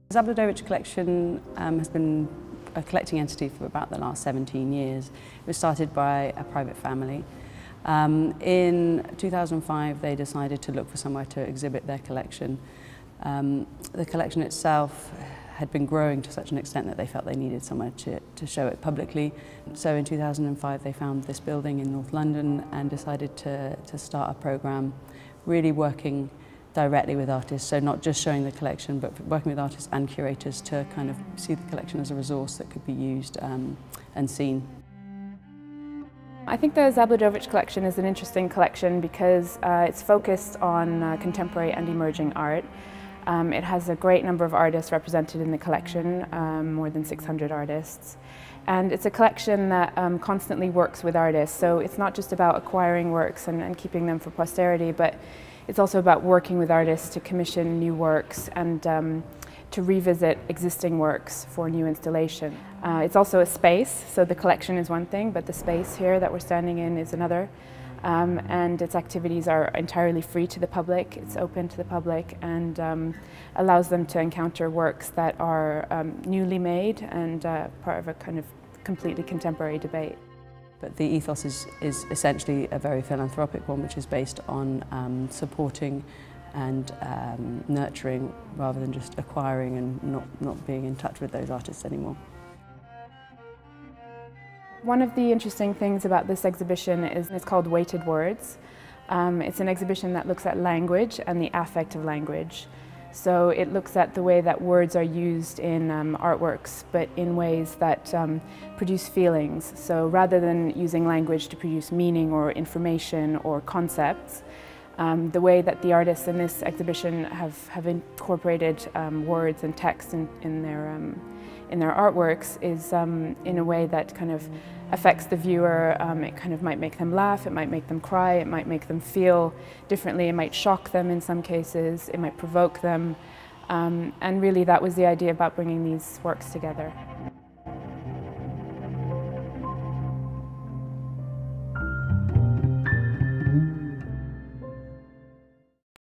The Zabludowicz Collection has been a collecting entity for about the last 17 years. It was started by a private family. In 2005 they decided to look for somewhere to exhibit their collection. The collection itself had been growing to such an extent that they felt they needed somewhere to show it publicly. So in 2005 they found this building in North London and decided to start a programme really working directly with artists, so not just showing the collection but working with artists and curators to kind of see the collection as a resource that could be used and seen. I think the Zabludowicz Collection is an interesting collection because it's focused on contemporary and emerging art. It has a great number of artists represented in the collection, more than 600 artists. And it's a collection that constantly works with artists, so it's not just about acquiring works and keeping them for posterity, but it's also about working with artists to commission new works and to revisit existing works for new installation. It's also a space, so the collection is one thing, but the space here that we're standing in is another. And its activities are entirely free to the public. It's open to the public and allows them to encounter works that are newly made and part of a kind of completely contemporary debate. But the ethos is essentially a very philanthropic one, which is based on supporting and nurturing rather than just acquiring and not being in touch with those artists anymore. One of the interesting things about this exhibition is it's called Weighted Words. It's an exhibition that looks at language and the affect of language. So it looks at the way that words are used in artworks, but in ways that produce feelings. So rather than using language to produce meaning or information or concepts, the way that the artists in this exhibition have incorporated words and text in their artworks is in a way that kind of affects the viewer. It kind of might make them laugh, it might make them cry, it might make them feel differently, it might shock them in some cases, it might provoke them. And really that was the idea about bringing these works together.